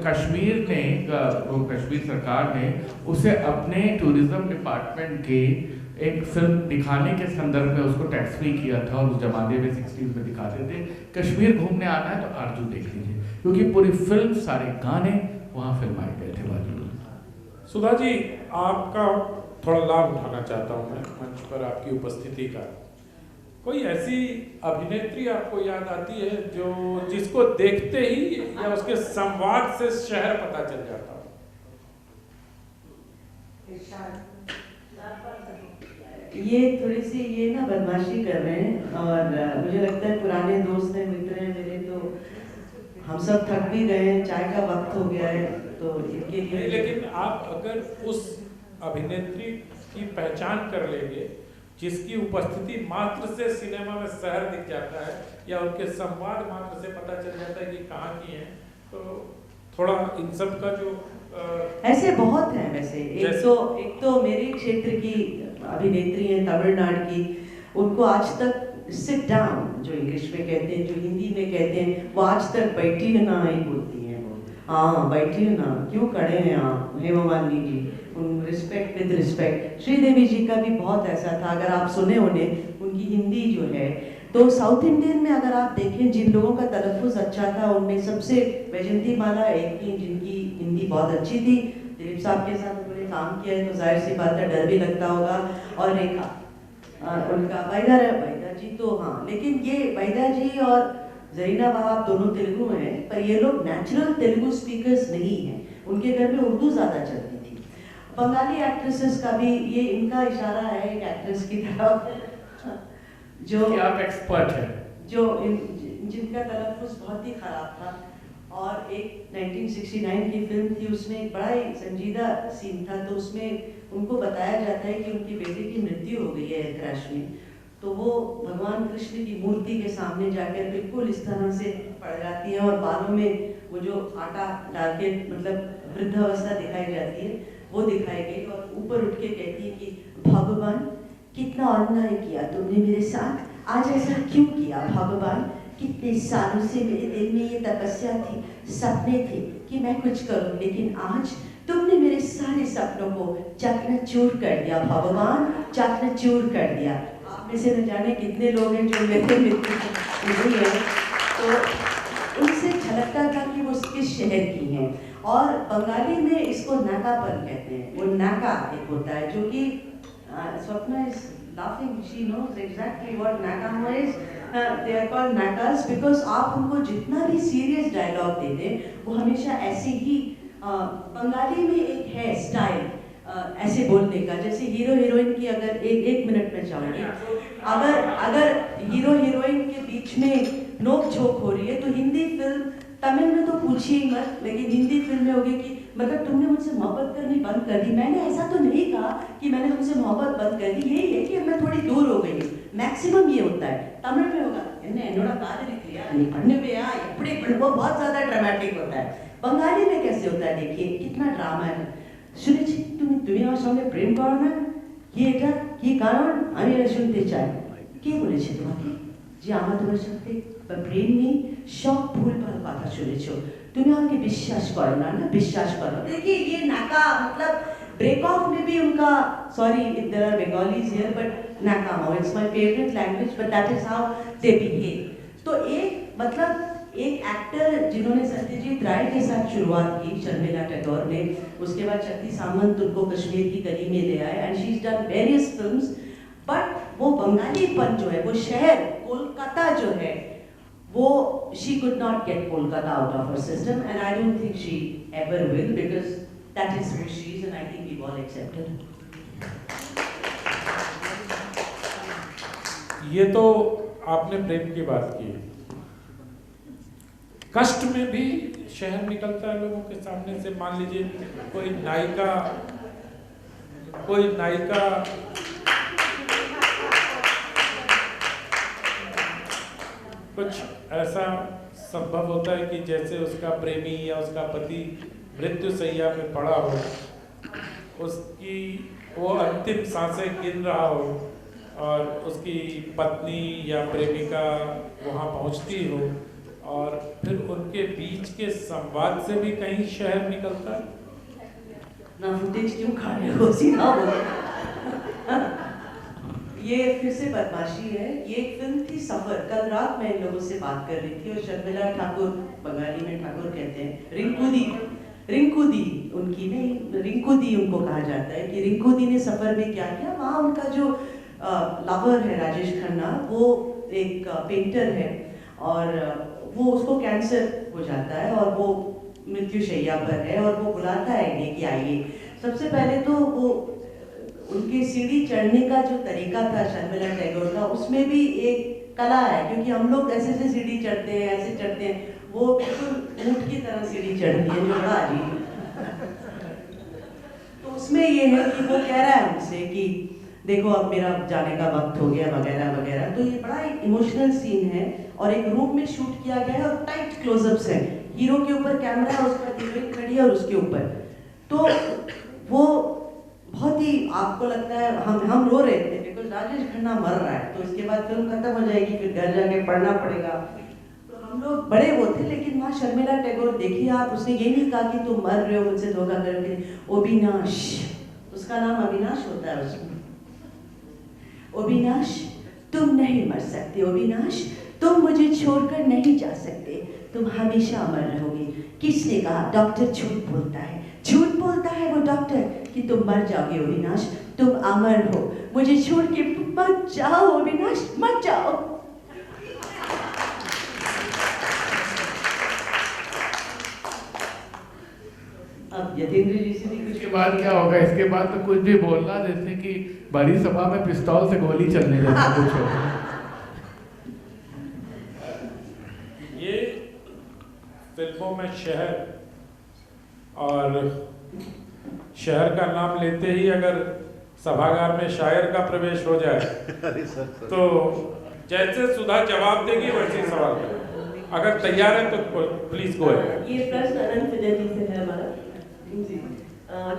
कश्मीर ने, वो कश्मीर सरकार ने उसे अपने टूरिज्म डिपार्टमेंट के एक फिल्म दिखाने के संदर्भ में उसको टैक्स फ्री किया था और उस जमाने में 60s में दिखाते थे। कश्मीर घूमने आना है तो आरजू देख लीजिए, क्योंकि पूरी फिल्म, सारे गाने वहाँ फिल्माए गए थे बाजू। सुधा जी, आपका थोड़ा लाभ उठाना चाहता हूँ मैं मंच पर आपकी उपस्थिति का। कोई ऐसी अभिनेत्री आपको याद आती है जिसको देखते ही या उसके संवाद से शहर पता चल जाता हो? ये थोड़ी सी ये ना बदमाशी कर रहे हैं और मुझे लगता है पुराने दोस्त हैं, मित्र हैं मेरे, तो हम सब थक भी गए हैं, चाय का वक्त हो गया है, तो इनके लिए। लेकिन आप अगर उस अभिनेत्री की पहचान कर लेंगे जिसकी उपस्थिति मात्र से सिनेमा में शहर दिख जाता है या उनके संवाद मात्र से पता चल जाता है कि कहाँ की हैं, तो थोड़ा इन सब का जो ऐसे बहुत हैं वैसे। एक तो मेरे क्षेत्र की अभिनेत्री हैं तमिलनाडु की, उनको आज तक सिट डाउन, जो इंग्लिश में कहते हैं, जो हिंदी में कहते हैं, वो आज तक बैठी ना ही बोलती हैं। वो हाँ बैठी ना, क्यों खड़े हैं आप, हेमा मालिनी जी, उन रिस्पेक्ट विद रिस्पेक्ट। श्रीदेवी जी का भी बहुत ऐसा था, अगर आप सुने उन्हें, उनकी हिंदी जो है, तो साउथ इंडियन में अगर आप देखें जिन लोगों का तलफ़ुज़ अच्छा था उनमें सबसे वैजंती माला एक थी जिनकी हिंदी बहुत अच्छी थी। दिलीप साहब के साथ उन्होंने काम किया है तो जाहिर सी बात है डर भी लगता होगा। और एक उनका वैदा जी, तो हाँ, लेकिन ये वैदा जी और जरीना वहाब दोनों तेलुगु हैं, पर ये लोग नेचुरल तेलुगु स्पीकर्स नहीं हैं, उनके घर में उर्दू ज़्यादा चलती थी। बंगाली एक्ट्रेसेस का भी ये इनका इशारा है एक एक्ट्रेस की तरफ जो आप एक्सपर्ट हैं, जो जिनका तलफ़ुज़ बहुत ही ख़राब था। और एक 1969 की फिल्म थी, उसमें एक बड़ा ही संजीदा सीन था, तो उसमें उनको बताया जाता है कि उनकी बेटे की मृत्यु हो गई है एयर क्रैश में, तो वो भगवान कृष्ण की मूर्ति के सामने जाकर बिल्कुल इस तरह से पड़ जाती है और बालों में वो जो आटा डाल के मतलब वृद्धावस्था दिखाई जाती है वो दिखाई गई, और ऊपर उठ के कहती है कि भगवान कितना अन्याय किया तुमने मेरे साथ, आज ऐसा क्यों किया भगवान, कितने सालों से मेरे दिल में ये तपस्या थी, सपने थे कि मैं कुछ करूं, लेकिन आज तुमने मेरे सारे सपनों को चकनाचूर कर दिया भगवान, चकनाचूर कर दिया। आप में से न जाने कितने लोग हैं जो मेरे मित्र हैं, तो उनसे झलकता था कि वो किस शहर की हैं। और बंगाली में इसको नाकापन कहते हैं, वो नाका एक होता है जो कि Swapna is laughing. She knows exactly what nakam is. They are called nakas because आप उनको जितना भी serious dialogue दे दें, वो हमेशा ऐसे ही बंगाली में एक है स्टाइल ऐसे बोलने का, जैसे हीरो हीरोइन की अगर एक मिनट में चाहूँगी, अगर हीरो हीरोइन के बीच में नोक झोंक हो रही है तो हिंदी फिल्म, तमिल में तो पूछिए ही मत, लेकिन हिंदी फिल्म में होगी कि मतलब तुमने मुझसे मोहब्बत करनी बंद कर दी। मैंने ऐसा तो नहीं कहा कि मैंने तुमसे मोहब्बत बंद कर दी, यही है कि मैं थोड़ी दूर हो गई हूँ, मैक्सिमम ये होता है। तमिल में होगा என்னோட காதலிக்கிறியா நீ பண்ணுவியா எப்படி वो बहुत ज्यादा ड्रामेटिक होता है। बंगाली में कैसे होता है, देखिए कितना ड्रामा है। শুনেছি তুমি আমার সঙ্গে প্রেম করো না, কি এটা কি কারণ, আমি এটা শুনতে চাই। কে বলেছে তোমাকে যে আমার তোমার সাথে প্রেম নেই, সব ভুলভাল কথা শুনেছো, তুমি আমাকে বিশ্বাস করো না, না বিশ্বাস করো। देखिए ये नाका मतलब ब्रेक ऑफ में भी उनका, sorry if there are Bengalis here but नाकामा, it's my favourite language but that is how they behave. तो एक मतलब एक एक्टर जिन्होंने सत्यजीत राय के साथ शुरुआत की, शर्मिला टैगोर ने, उसके बाद शक्ति सामंत उनको कश्मीर की गली में ले आए and she is done various films, but वो बंगालीपन जो है, वो शहर कोलकाता जो है, वो she could not get Kolkata out of her system and I don't think she ever will because that is who she is and I think we've all accepted. ये तो आपने प्रेम की बात की, कष्ट में भी शहर निकलता है लोगों के सामने से। मान लीजिए कोई नायिका कुछ ऐसा संभव होता है कि जैसे उसका प्रेमी या उसका पति मृत्यु शैया पे पड़ा हो, उसकी वो अंतिम सांसें गिन रहा हो और उसकी पत्नी या प्रेमिका वहाँ पहुँचती हो और फिर उनके बीच के संवाद से भी कहीं शहर निकलता है। ना फुटेज क्यों खा रहे हो, सीधा बोलो। ये फिर से बदमाशी है। ये एक फिल्म थी सफर, कल रात मैं इन लोगों से बात कर रही थी और शर्मिला ठाकुर, बंगाली में ठाकुर कहते हैं, रिंकू दी उनकी नहीं, रिंकू दी उनको कहा जाता है कि रिंकू दी ने सफर में क्या किया। वहाँ उनका जो लवर है राजेश खन्ना, वो एक पेंटर है और वो उसको कैंसर हो जाता है और वो मृत्युशैया पर है और वो बुलाता है इन्हें कि आइए। सबसे पहले तो वो उनके सीढ़ी चढ़ने का जो तरीका था शर्मिला टैगोर का, उसमें भी एक कला है, क्योंकि हम लोग ऐसे सीढ़ी चढ़ते हैं, ऐसे चढ़ते हैं, वो बिल्कुल ऊंट की तरह सीढ़ी चढ़ती है, जो बड़ा अजीब। तो उसमें ये है कि वो कह रहा है उनसे कि देखो अब मेरा जाने का वक्त हो गया वगैरह वगैरह। तो ये बड़ा एक इमोशनल सीन है और एक रूम में शूट किया गया है और टाइट क्लोजअप्स है, हीरो के ऊपर कैमरा है, उसके बाद हीरोइन खड़ी है और उसके ऊपर। तो वो बहुत ही आपको लगता है, हम रो रहे थे बिकॉज राजेश खन्ना मर रहा है, तो इसके बाद फिल्म खत्म हो जाएगी, फिर घर जाके पढ़ना पड़ेगा। तो हम लोग बड़े वो थे, लेकिन वहाँ शर्मिला टैगोर देखिए आप, उसने ये नहीं कहा कि तुम मर रहे हो मुझसे धोखा करके, अविनाश, उसका नाम अविनाश होता है उसमें। अविनाश तुम नहीं मर सकते, अविनाश तुम मुझे छोड़कर नहीं जा सकते, तुम हमेशा अमर रहोगे। किसने कहा? डॉक्टर झूठ बोलता है, झूठ बोलता है वो डॉक्टर कि तुम मर जाओगे अविनाश, तुम अमर हो, मुझे छोड़ के मत जाओ अविनाश, मत जाओ। अब यतेंद्र जी से भी कुछ इसके बाद क्या होगा? इसके बाद तो कुछ भी बोलना, जैसे कि बड़ी सभा में पिस्तौल से गोली चलने जैसा कुछ होगा। ये फिल्मों में शहर और शहर का नाम लेते ही अगर सभागार में शायर का प्रवेश हो जाए तो जैसे सुधा जवाब देगी वैसे ही सवाल करें। अगर तैयार है तो प्लीज गो अहेड। ये प्रश्न अनंत विजय जी से है हमारा।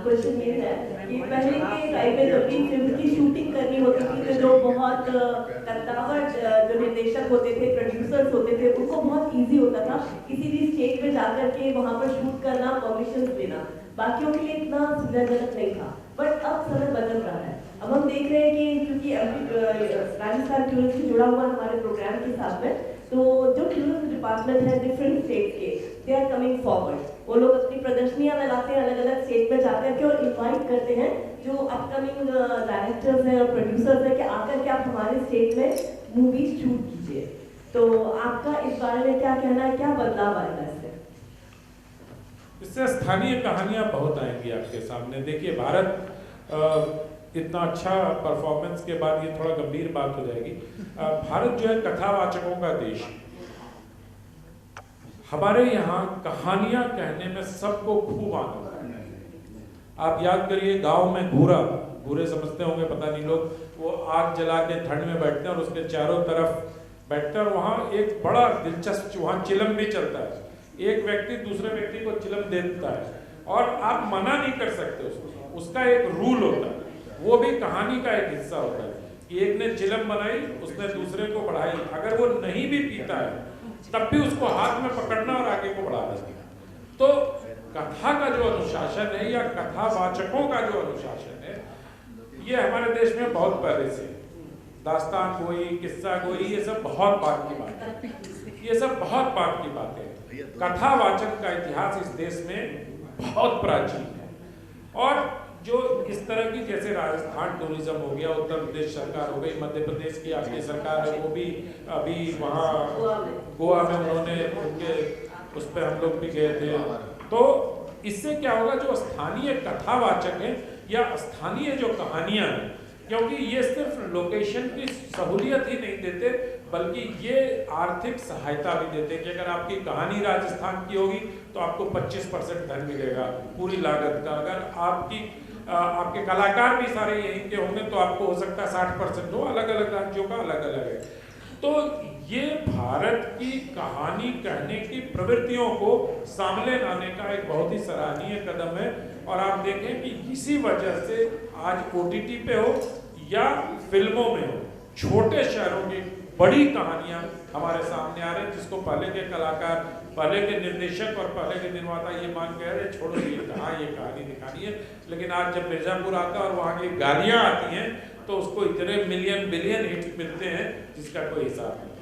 क्वेश्चन ये है कि पहले के टाइम में जब भी फिल्म की शूटिंग करनी होती थी तो जो बहुत कद्दावर जो निर्देशक होते थे, प्रोड्यूसर्स होते थे, उनको बहुत इजी होता था किसी भी स्टेट में जाकर के वहाँ पर शूट करना, परमिशन देना, बाकियों के लिए इतना सुविधाजनक नहीं था। बट अब समय बदल रहा है। अब हम देख रहे हैं कि क्योंकि राजस्थान टूरिज्म से जुड़ा हुआ हमारे प्रोग्राम के साथ में, तो जो टूरिज्म डिपार्टमेंट है डिफरेंट स्टेट के, दे आर कमिंग फॉरवर्ड। वो लोग अपनी प्रदर्शनियां लगाते हैं अलग अलग स्टेट में जाकर के और इनवाइट करते हैं जो अपकमिंग डायरेक्टर्स हैं और प्रोड्यूसर्स हैं कि आकर के आप हमारे स्टेट में मूवी शूट कीजिए। तो आपका इस बारे में क्या कहना है, क्या बदलाव आएगा इससे? इससे स्थानीय कहानियां बहुत आएंगी आपके सामने। देखिए भारत इतना अच्छा परफॉर्मेंस के बाद ये थोड़ा गंभीर बात हो जाएगी। भारत जो है कथावाचकों का देश है। हमारे यहाँ कहानियां कहने में सबको खूब आनंद आता है। आप याद करिए गांव में घूरे समझते होंगे पता नहीं लोग, वो आग जला के ठंड में बैठते हैं और उसके चारों तरफ बैठते हैं और वहाँ एक बड़ा दिलचस्प वहाँ चिलम भी चलता है। एक व्यक्ति दूसरे व्यक्ति को चिलम देता है और आप मना नहीं कर सकते उसको, उसका एक रूल होता है, वो भी कहानी का एक हिस्सा होता है कि एक ने चिलम बनाई, उसने दूसरे को बढ़ाई, अगर वो नहीं भी पीता है तब भी उसको हाथ में पकड़ना और आगे को बढ़ा देना। तो कथा का जो अनुशासन है या कथावाचकों का जो अनुशासन है, ये हमारे देश में बहुत पहले से, दास्तान गोई, किस्सा गोई, ये सब बहुत बात की बात है, ये सब बहुत बात की बात है। कथावाचन का इतिहास इस देश में बहुत प्राचीन है। और जो इस तरह की, जैसे राजस्थान टूरिज्म हो गया, उत्तर प्रदेश सरकार हो गई, मध्य प्रदेश की आपकी सरकार है, वो भी अभी वहाँ गोवा में उन्होंने उनके उस पर हम लोग भी गए थे। तो इससे क्या होगा, जो स्थानीय कथावाचक हैं या स्थानीय जो कहानियां हैं, क्योंकि ये सिर्फ लोकेशन की सहूलियत ही नहीं देते बल्कि ये आर्थिक सहायता भी देते हैं कि अगर आपकी कहानी राजस्थान की होगी तो आपको 25% धन मिलेगा पूरी लागत का। अगर आपके कलाकार भी सारे यहीं के होंगे तो आपको हो सकता है 60% हो, अलग अलग राज्यों का अलग अलग है। तो ये भारत की कहानी कहने की प्रवृत्तियों को सामने लाने का एक बहुत ही सराहनीय कदम है। और आप देखें कि इसी वजह से आज OTT पे हो या फिल्मों में हो, छोटे शहरों की बड़ी कहानियां हमारे सामने आ रही हैं, जिसको पहले के कलाकार, पहले के निर्देशक और पहले के निर्माता ये मान के रहे छोड़ो ये कहाँ ये कहानी दिखानी है, लेकिन आज जब मिर्जापुर आता है और वहाँ की गालियाँ आती हैं तो उसको इतने मिलियन बिलियन हिट मिलते हैं जिसका कोई हिसाब नहीं।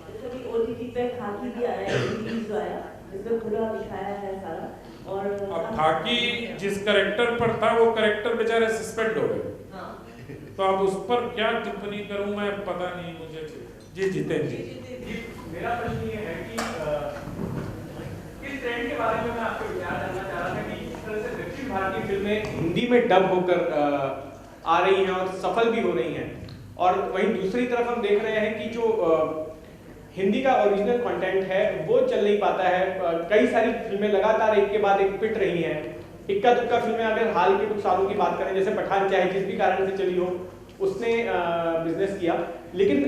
OTT पे खाकी भी आया है, रिलीज आया, जिसमें पूरा दिखाया है सारा। और अब खाकी जिस करेक्टर पर था वो करेक्टर बेचारे सस्पेंड हो गए, तो अब उस पर क्या टिप्पणी करूं मैं, पता नहीं मुझे। जी जीतेंद्र जी, मेरा प्रश्न ये है कि इस ट्रेंड के बारे में मैं आपके विचार जानना चाह रहा था कि इस तरह से दक्षिण भारतीय फिल्में हिंदी में डब होकर आ रही हैं और सफल भी हो रही हैं, और वहीं दूसरी तरफ हम देख रहे हैं कि जो हिंदी का ओरिजिनल कंटेंट है वो चल नहीं पाता है। कई सारी फिल्में लगातार एक के बाद एक पिट रही हैं। इक्का दुक्का फिल्में अगर हाल के कुछ सालों की बात करें, जैसे पठान चाहे जिस भी कारण से चली हो उसने बिजनेस किया, लेकिन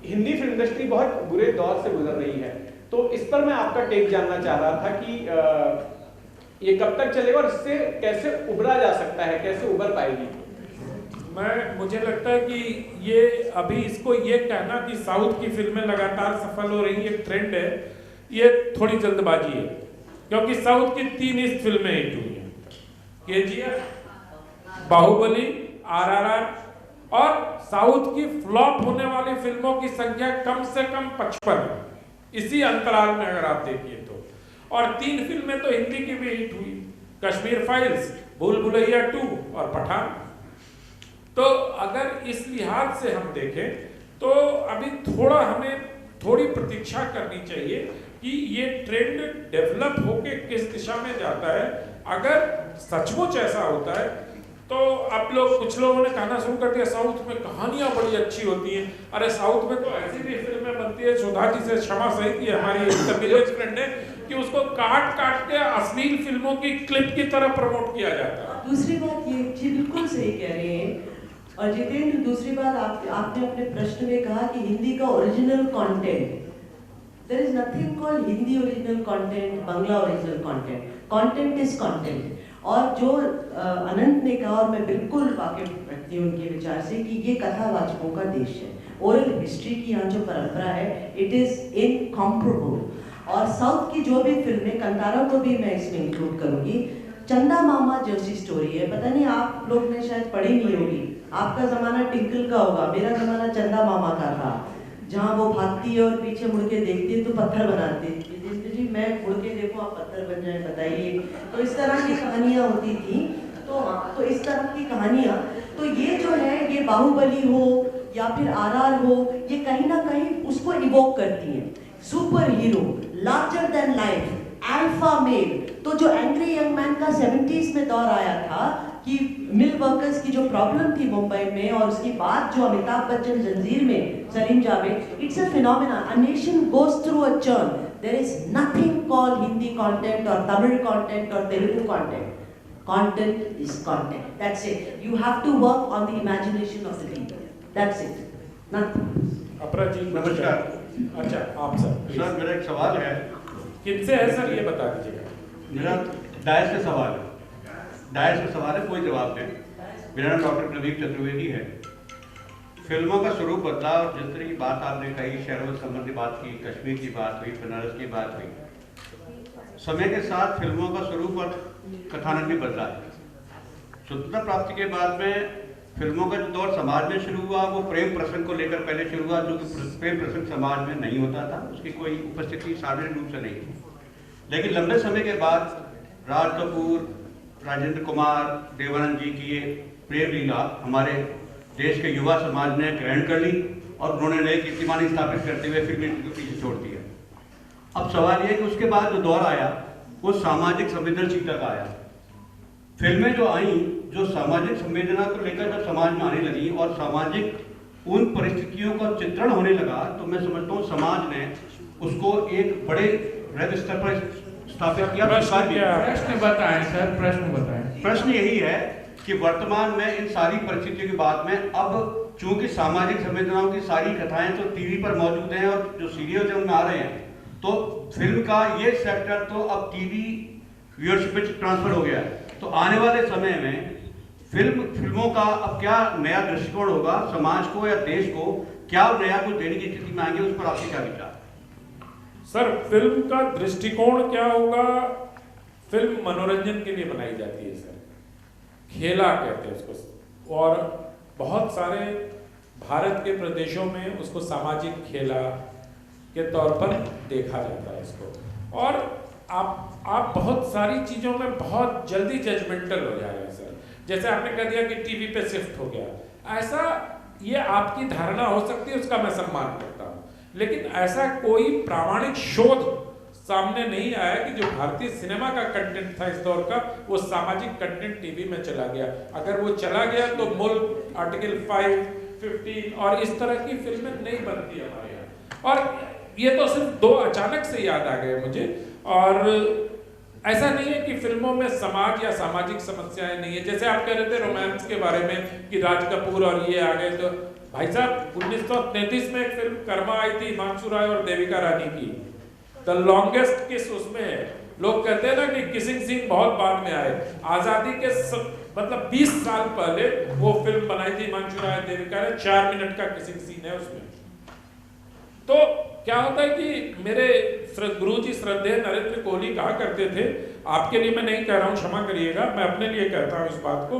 हिंदी फिल्म इंडस्ट्री बहुत बुरे दौर से गुजर रही है। तो इस पर मैं आपका टेक जानना चाह रहा था कि ये कब तक चलेगा और इससे कैसे उबरा जा सकता है, कैसे उबर पाएगी? मुझे लगता है कि ये अभी इसको ये कहना कि साउथ की फिल्में लगातार सफल हो रही है, एक ट्रेंड है, ये थोड़ी जल्दबाजी है, क्योंकि साउथ की 3 ईस्ट फिल्में हिट हुई हैं, KGF, बाहुबली, RRR, और साउथ की फ्लॉप होने वाली फिल्मों की संख्या कम से कम 55 है इसी अंतराल में अगर आप देखिए तो। और 3 फिल्में तो हिंदी की भी हिट हुई, कश्मीर फाइल्स, भूल भुलैया 2 और पठान। तो अगर इस लिहाज से हम देखें तो अभी थोड़ा हमें थोड़ी प्रतीक्षा करनी चाहिए कि ये ट्रेंड डेवलप होके किस दिशा में जाता है। अगर सचमुच ऐसा होता है तो आप लोग, कुछ लोगों ने कहना शुरू कर दिया साउथ में कहानियां बड़ी अच्छी होती हैं। अरे साउथ में तो ऐसी भी फिल्में बनती है, सुधा जी से क्षमा सही थी हमारी विलेज फ्रेंड ने, कि उसको काट काट के अश्लील फिल्मों की क्लिप की तरह प्रमोट किया जाता है। दूसरी बात ये जी बिल्कुल सही कह रहे हैं। और जितेंद्र, दूसरी बात आपने अपने प्रश्न में कहा कि हिंदी का original content, there is nothing called Hindi original content, Bangla original content, content is content. और जो अनंत ने कहा, और मैं बिल्कुल वाकिफ रखती हूँ उनके विचार से, कि ये कथावाचकों का देश है। ओरल हिस्ट्री की यहाँ जो परंपरा है, इट इज इनकॉम्परेबल। और साउथ की जो भी फिल्में, कंतारा को भी मैं इसमें इंक्लूड करूँगी, चंदा मामा जैसी स्टोरी है। पता नहीं आप लोग ने शायद पढ़ी नहीं होगी, आपका जमाना टिंकल का होगा, मेरा जमाना चंदा मामा का था, जहाँ वो भागती है और पीछे मुड़ के देखती है तो पत्थर बनाती है। जी मैं मुड़ के देखो आप पत्थर बन जाए, बताइए। तो इस तरह की कहानियाँ होती थी। तो इस तरह की कहानियाँ, तो ये जो है, ये बाहुबली हो या फिर RR हो, ये कहीं ना कहीं उसको इवोक करती है। Super hero, larger than life, alpha male. तो जो एंग्री यंग मैन का 70s में दौर आया था, कि मिल वर्कर्स की जो प्रॉब्लम थी मुंबई में और उसकी बात जो अमिताभ बच्चन जंजीर में Salim Javed, it's a phenomena. A nation goes through a churn. There is nothing called Hindi content और तमिल कंटेंट और Telugu content. Content is content. That's it. You have to work on the imagination of the people. That's it. Nothing. अपरा जी नमस्कार। अच्छा आप sir sir मेरा एक सवाल है। किनसे है सर ये बता दीजिएगा। मेरा डायस से सवाल है। डायस से सवाल है, कोई जवाब दें। मेरा नाम डॉक्टर प्रदीप चतुर्वेदी है। फिल्मों का स्वरूप बदला और जिस तरह की बात आपने कही, शहरों संबंधी बात की, कश्मीर की बात हुई, बनारस की बात हुई, समय के साथ फिल्मों का स्वरूप और कथानक भी बदला है। स्वतंत्रता प्राप्ति के बाद में फिल्मों का जो दौर समाज में शुरू हुआ वो प्रेम प्रसंग को लेकर पहले शुरू हुआ, जो कि प्रेम प्रसंग समाज में नहीं होता था, उसकी कोई उपस्थिति सार्वजनिक रूप से नहीं थी। लेकिन लंबे समय के बाद राज कपूर, राजेंद्र कुमार, देवानंद जी की ये प्रेम लीला हमारे देश के युवा समाज ने ग्रहण कर ली और उन्होंने नए कीर्तिमान स्थापित करते हुए फिल्म को पीछे छोड़ दिया। अब सवाल ये कि उसके बाद जो दौर आया वो सामाजिक संवेदनशीलता का आया। फिल्में जो आई जो सामाजिक संवेदना को लेकर जब समाज में आने लगी और सामाजिक उन परिस्थितियों का चित्रण होने लगा, तो मैं समझता हूँ समाज ने उसको एक बड़े वृहद स्तर पर स्थापित किया। प्रश्न बताएं सर, प्रश्न बताएं। प्रश्न यही है कि वर्तमान में इन सारी परिस्थितियों के बाद में अब चूंकि सामाजिक संवेदनाओं की सारी कथाएं तो टीवी पर मौजूद हैं और जो सीरियल है उनमें आ रहे हैं, तो फिल्म का ये सेक्टर तो अब टीवी व्यूअरशिप में ट्रांसफर हो गया है। तो आने वाले समय में फिल्मों का अब क्या नया दृष्टिकोण होगा, समाज को या देश को क्या नया कुछ देने की स्थिति में आएंगे, उस पर आपके क्या विचार? सर फिल्म का दृष्टिकोण क्या होगा? फिल्म मनोरंजन के लिए बनाई जाती है सर, खेला कहते हैं उसको, और बहुत सारे भारत के प्रदेशों में उसको सामाजिक खेला के तौर पर देखा जाता है इसको। और आप बहुत सारी चीज़ों में बहुत जल्दी जजमेंटल हो जा रहे हैं सर। जैसे आपने कह दिया कि टीवी पे शिफ्ट हो गया, ऐसा ये आपकी धारणा हो सकती है, उसका मैं सम्मान करता हूँ, लेकिन ऐसा कोई प्रामाणिक शोध सामने नहीं आया कि जो भारतीय सिनेमा का कंटेंट था इस दौर का, वो सामाजिक कंटेंट टीवी में चला गया। अगर वो चला गया तो मुल्क, आर्टिकल 5, 15 और इस तरह की फिल्में नहीं बनती हमारे यहाँ। और ये तो सिर्फ दो अचानक से याद आ गए मुझे। और ऐसा नहीं है कि फिल्मों में समाज या सामाजिक समस्याएं नहीं है। जैसे आप कह रहे थे रोमांस के बारे में कि राज कपूर और ये आ गए, तो भाई साहब 1933 में एक फिल्म कर्मा आई थी हिमांशु राय और देविका रानी की, द लॉन्गेस्ट किस, उसमें लोग कहते हैं ना कि किसिंग सीन बहुत बाद में आए। आजादी के मतलब 20 साल पहले वो फिल्म बनाई थी हिमांशु राय देविका ने, 4 मिनट का किसिंग सीन है उसमें। तो क्या होता है कि मेरे गुरुजी श्रद्धेय नरेंद्र कोहली कहा करते थे, आपके लिए मैं नहीं कह रहा हूं, क्षमा करिएगा, मैं अपने लिए कहता हूं इस बात को,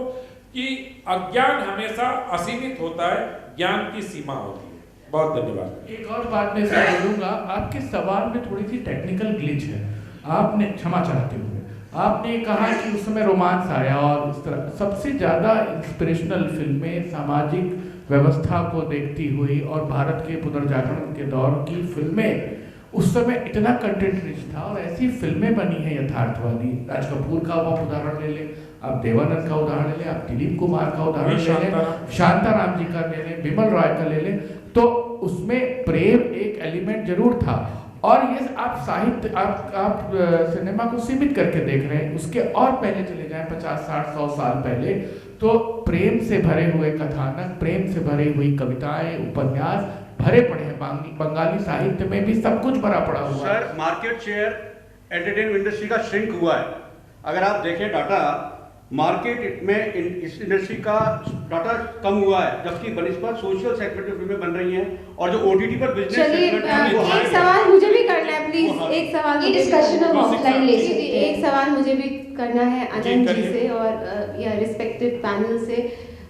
कि अज्ञान हमेशा असीमित होता है, ज्ञान की सीमा होती है। बहुत धन्यवाद। एक और बात मैं इसमें बोलूंगा, आपके सवाल में थोड़ी सी टेक्निकल ग्लिच है। आपने, क्षमा चाहते हुए, आपने कहा कि उस समय रोमांस आया और इस तरह सबसे ज्यादा इंस्पिरेशनल फिल्में सामाजिक व्यवस्था को देखती हुई और भारत के पुनर्जागरण के दौर की फिल्में, उस समय इतना कंटेंट रिच था और ऐसी फिल्में बनी हैं यथार्थवादी। राज कपूर का आप उदाहरण ले लें, आप देवानंद का उदाहरण ले लें, आप दिलीप कुमार का उदाहरण ले लें, शांताराम जी का ले लें, बिमल रॉय का ले लें, तो उसमें प्रेम एक एलिमेंट जरूर था। और ये आप साहित्य, आप सिनेमा को सीमित करके देख रहे हैं, उसके और पहले चले जाएं 50, 60, 100 साल पहले, तो प्रेम से भरे हुए कथानक, प्रेम से भरी हुई कविताएं, उपन्यास भरे पड़े हैं। बंगाली साहित्य में भी सब कुछ भरा पड़ा हुआ है। Sir market share entertainment industry का श्रिंक हुआ है। अगर आप देखें डाटा, मार्केट में इस इंडस्ट्री का डाटा कम हुआ है, जबकि बनिस्पत सोशल सेगमेंट में फिल्में बन रही हैं और जो ओटीटी पर बिजनेस सेगमेंट है वो एक सवाल मुझे भी करना है प्लीज, एक सवाल ये डिस्कशन हम ऑफलाइन ले सकते हैं। एक सवाल मुझे भी करना है अनंत जी से और या रिस्पेक्टेड पैनल से।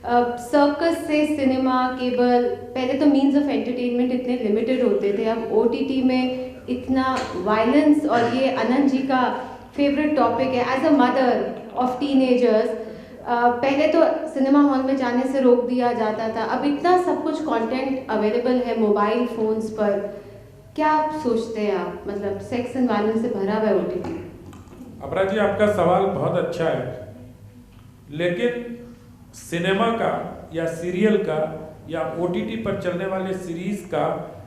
सर्कस से सिनेमा, केबल, पहले तो मीन्स ऑफ एंटरटेनमेंट इतने लिमिटेड होते थे, अब ओटीटी में इतना वायलेंस, और ये अनंत जी का फेवरेट टॉपिक है as a mother of teenagers. पहले तो सिनेमा हॉल में जाने से रोक दिया जाता था, अब इतना सब कुछ कंटेंट अवेलेबल है मोबाइल फोन्स पर। क्या आप सोचते हैं आप, मतलब सेक्स एंड वायलेंस से भरा हुआ है ओटीटी? अपरा जी आपका सवाल बहुत अच्छा है, लेकिन सिनेमा का या सीरियल का या OTT पर चलने वाले सीरीज का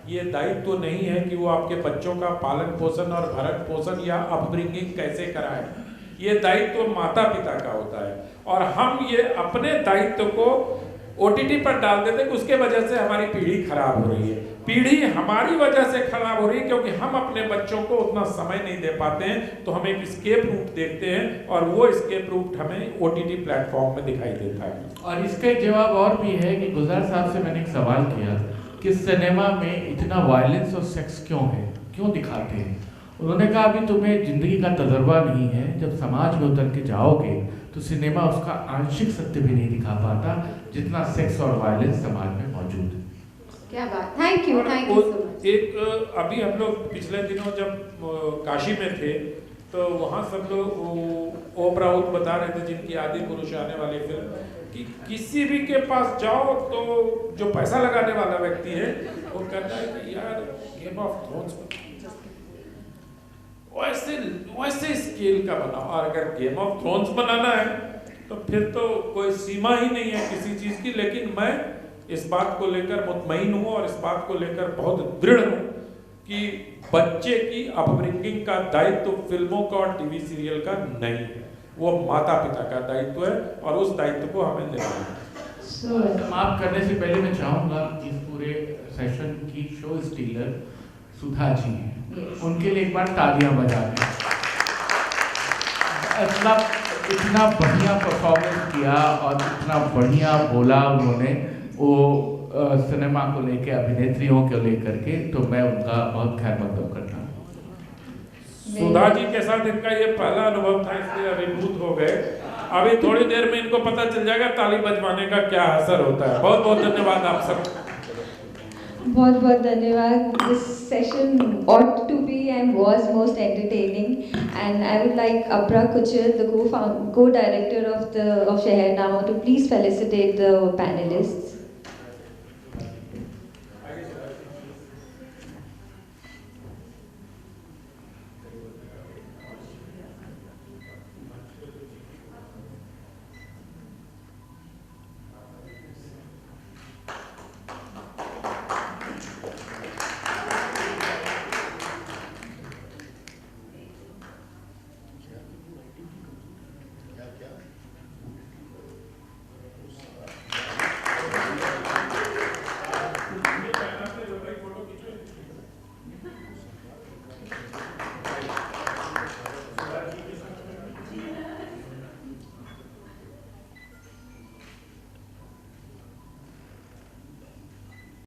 ये दायित्व तो नहीं है कि वो आपके बच्चों का पालन पोषण और भरण पोषण या अपब्रिंगिंग कैसे कराए। ये दायित्व तो माता पिता का होता है, और हम ये अपने दायित्व को OTT पर डाल देते हैं, उसके वजह से हमारी पीढ़ी खराब हो रही है। पीढ़ी हमारी वजह से खराब हो रही है क्योंकि हम अपने बच्चों को उतना समय नहीं दे पाते हैं, तो हम एक स्केप रूट देखते हैं और वो स्केप रूट हमें OTT प्लेटफॉर्म में दिखाई देता है। और इसका एक जवाब और भी है कि गुलजार साहब से मैंने एक सवाल किया कि सिनेमा में इतना वायलेंस और सेक्स क्यों है, क्यों दिखाते हैं। उन्होंने कहा अभी तुम्हें जिंदगी का तजर्बा नहीं है, जब समाज में उतर के जाओगे तो सिनेमा उसका आंशिक सत्य भी नहीं दिखा पाता जितना सेक्स और वायलेंस समाज में मौजूद है। क्या बात, थैंक यू सो मच। एक अभी हम लोग पिछले दिनों जब काशी में थे तो वहाँ सब लोग ओम राउत बता रहे थे, जिनकी आदि पुरुष आने वाली फिल्म, कि किसी भी के पास जाओ तो जो पैसा लगाने वाला व्यक्ति है वो कहता है कि यार गेम ऑफ थ्रोन्स वैसे स्केल का बनाओ, और अगर गेम ऑफ थ्रोन्स बनाना है तो फिर तो कोई सीमा ही नहीं है किसी चीज़ की। लेकिन मैं इस बात को लेकर मुतमईन हूँ और इस बात को लेकर बहुत दृढ़ हूँ कि बच्चे की अपब्रिंगिंग का दायित्व फिल्मों का और टीवी सीरियल का नहीं है, वो माता पिता का दायित्व है और उस दायित्व को हमें निभाना है। समाप्त करने से पहले मैं चाहूँगा इस पूरे सेशन की शो स्टीलर सुधा जी हैं, उनके लिए एक बार तालियां बजा दें। इतना बढ़िया परफॉर्मेंस किया और इतना बढ़िया बोला उन्होंने, वो सिनेमा को लेके, अभिनेत्रियों को लेकर के, तो मैं उनका बहुत खैर मकदम करता हूँ। सुधा जी के साथ इनका ये पहला अनुभव था, इसलिए अभिभूत हो गए। अभी थोड़ी देर में इनको पता चल जाएगा ताली बजवाने का क्या असर होता है। बहुत बहुत धन्यवाद आप सब। बहुत बहुत धन्यवाद। This session ought to be and was most entertaining, and I would like Apra Kuchar, the co-director of Sheher Nama, to please felicitate the panelists.